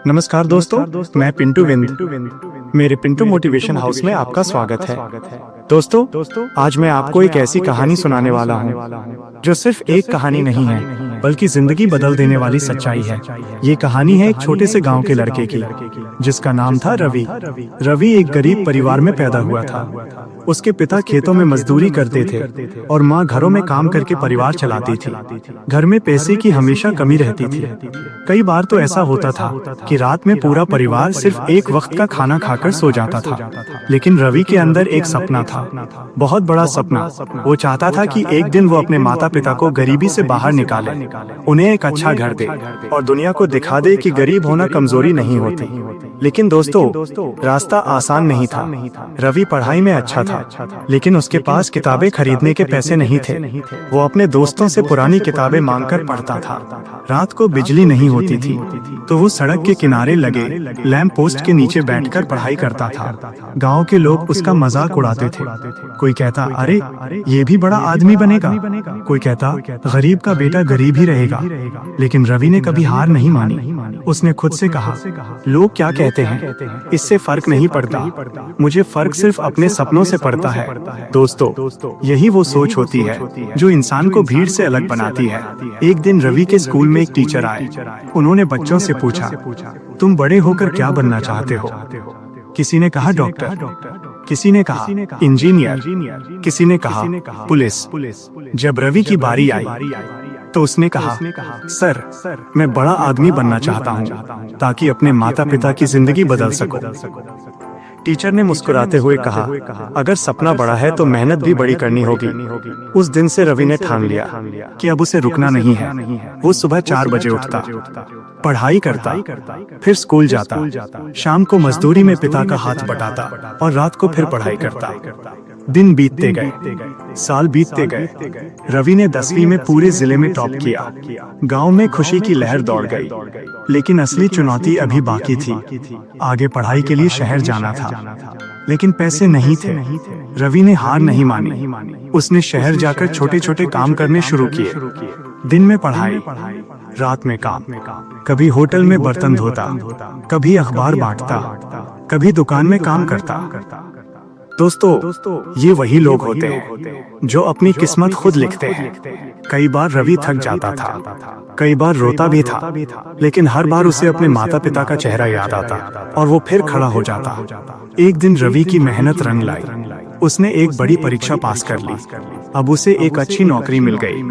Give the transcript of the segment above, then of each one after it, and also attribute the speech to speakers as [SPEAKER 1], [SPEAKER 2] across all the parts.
[SPEAKER 1] नमस्कार दोस्तों, मैं पिंटू विंद। मेरे पिंटू मोटिवेशन हाउस में आपका स्वागत है। दोस्तों, आज मैं आपको एक ऐसी कहानी सुनाने वाला हूँ जो सिर्फ एक कहानी नहीं है, बल्कि जिंदगी बदल देने वाली सच्चाई है। ये कहानी है एक छोटे से गांव के लड़के की, जिसका नाम था रवि। रवि एक गरीब परिवार में पैदा हुआ था। उसके पिता खेतों में मजदूरी करते थे और माँ घरों में काम करके परिवार चलाती थी। घर में पैसे की हमेशा कमी रहती थी। कई बार तो ऐसा होता था कि रात में पूरा परिवार सिर्फ एक वक्त का खाना खाकर सो जाता था। लेकिन रवि के अंदर एक सपना था, बहुत बड़ा सपना। वो चाहता था कि एक दिन वो अपने माता पिता को गरीबी से बाहर निकाले, उन्हें एक अच्छा घर दे और दुनिया को दिखा दे कि गरीब होना कमजोरी नहीं होती। लेकिन दोस्तों, रास्ता आसान नहीं था। रवि पढ़ाई में अच्छा था, लेकिन उसके पास किताबें खरीदने के पैसे नहीं थे। वो अपने दोस्तों से पुरानी किताबें मांगकर पढ़ता था। रात को बिजली नहीं होती थी तो वो सड़क के किनारे लगे लैंप पोस्ट के नीचे बैठकर पढ़ाई करता था। गांव के लोग उसका मजाक उड़ाते थे। कोई कहता, अरे ये भी बड़ा आदमी बनेगा। कोई कहता, गरीब का बेटा गरीब ही रहेगा। लेकिन रवि ने कभी हार नहीं मानी। उसने खुद से कहा, लोग क्या कहते हैं, इससे फर्क नहीं पड़ता। मुझे फर्क सिर्फ अपने सपनों से पड़ता है। दोस्तों, यही वो सोच होती है जो इंसान को भीड़ से अलग बनाती है। एक दिन रवि के स्कूल में एक टीचर आए। उन्होंने बच्चों से पूछा, तुम बड़े होकर क्या बनना चाहते हो? किसी ने कहा डॉक्टर, किसी ने कहा इंजीनियर, किसी ने कहा पुलिस। जब रवि की बारी आई तो उसने कहा, सर, मैं बड़ा आदमी बनना चाहता हूँ ताकि अपने माता पिता की जिंदगी बदल सकूं। टीचर ने मुस्कुराते हुए कहा, अगर सपना बड़ा है तो मेहनत भी बड़ी करनी होगी। उस दिन से रवि ने ठान लिया कि अब उसे रुकना नहीं है। वो सुबह 4 बजे उठता, पढ़ाई करता, फिर स्कूल जाता, शाम को मजदूरी में पिता का हाथ बटाता और रात को फिर पढ़ाई करता। दिन बीतते गए, साल बीतते गए। रवि ने 10वीं में पूरे जिले में टॉप किया। गांव में खुशी की लहर दौड़ गई। लेकिन असली चुनौती अभी बाकी थी। आगे पढ़ाई के लिए शहर जाना था, लेकिन पैसे नहीं थे। रवि ने हार नहीं मानी। उसने शहर जाकर छोटे छोटे काम करने शुरू किए। दिन में पढ़ाई, रात में काम। कभी होटल में बर्तन धोता, कभी अखबार बांटता, कभी दुकान में काम करता। दोस्तों, ये वही लोग होते हैं जो अपनी किस्मत खुद लिखते हैं। कई बार रवि थक जाता था, कई बार रोता भी था, लेकिन हर बार उसे अपने माता पिता का चेहरा याद आता और वो फिर खड़ा हो जाता। एक दिन रवि की मेहनत रंग लाई। उसने एक बड़ी परीक्षा पास कर ली। अब उसे एक अच्छी नौकरी मिल गई,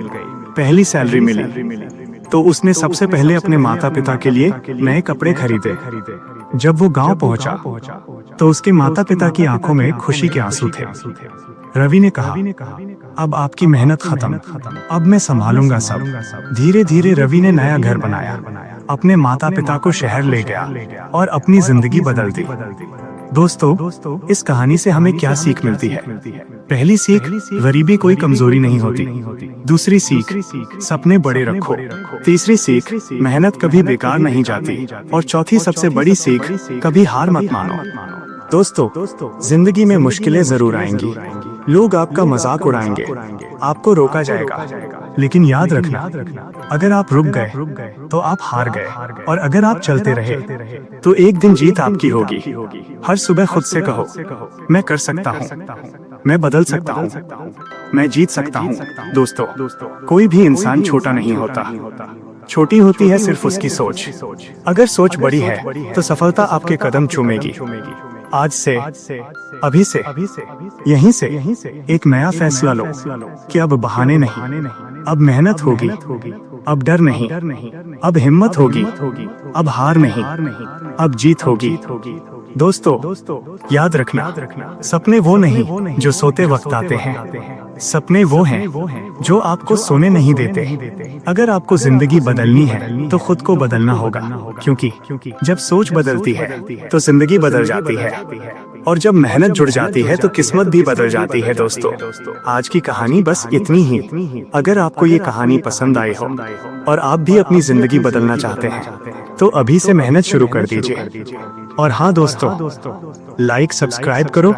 [SPEAKER 1] पहली सैलरी मिली। तो उसने सबसे पहले अपने माता पिता के लिए नए कपड़े खरीदे। जब वो गांव पहुंचा तो उसके माता पिता की आंखों में खुशी के आंसू थे। रवि ने कहा, अब आपकी मेहनत खत्म, अब मैं संभालूंगा सब। धीरे धीरे रवि ने नया घर बनाया, अपने माता पिता को शहर ले गया और अपनी जिंदगी बदल दी। दोस्तों, इस कहानी से हमें क्या सीख मिलती है? पहली सीख, गरीबी कोई कमजोरी नहीं होती। दूसरी सीख, सपने बड़े रखो। तीसरी सीख, मेहनत कभी बेकार नहीं जाती। और चौथी सबसे बड़ी सीख, कभी हार मत मानो। दोस्तों, जिंदगी में मुश्किलें जरूर आएंगी। लोग आपका मजाक उड़ाएंगे, आपको रोका जाएगा। लेकिन याद रखना, अगर आप रुक गए तो आप हार गए, और अगर आप चलते रहे तो एक दिन जीत आपकी होगी। हर सुबह खुद से कहो, मैं कर सकता हूँ, मैं बदल सकता हूँ, मैं जीत सकता हूँ। दोस्तों, कोई भी इंसान छोटा नहीं होता। छोटी होती है सिर्फ उसकी सोच। अगर सोच बड़ी है तो सफलता आपके कदम चूमेगी। आज से, अभी से, यहीं से एक नया फैसला लो कि अब बहाने नहीं, अब मेहनत होगी, अब डर नहीं, अब हिम्मत होगी, अब हार नहीं, अब जीत होगी। दोस्तों, याद रखना, सपने वो नहीं जो सोते वक्त आते हैं। सपने वो हैं जो आपको सोने नहीं देते। अगर आपको जिंदगी बदलनी है तो खुद को बदलना होगा, क्योंकि जब सोच बदलती है तो जिंदगी बदल जाती है, और जब मेहनत जुड़ जाती है तो किस्मत भी बदल जाती है। दोस्तों, आज की कहानी बस इतनी ही। अगर आपको ये कहानी पसंद आई हो और आप भी अपनी जिंदगी बदलना चाहते हैं तो अभी से मेहनत शुरू कर दीजिए। और हाँ दोस्तों, लाइक सब्सक्राइब करो।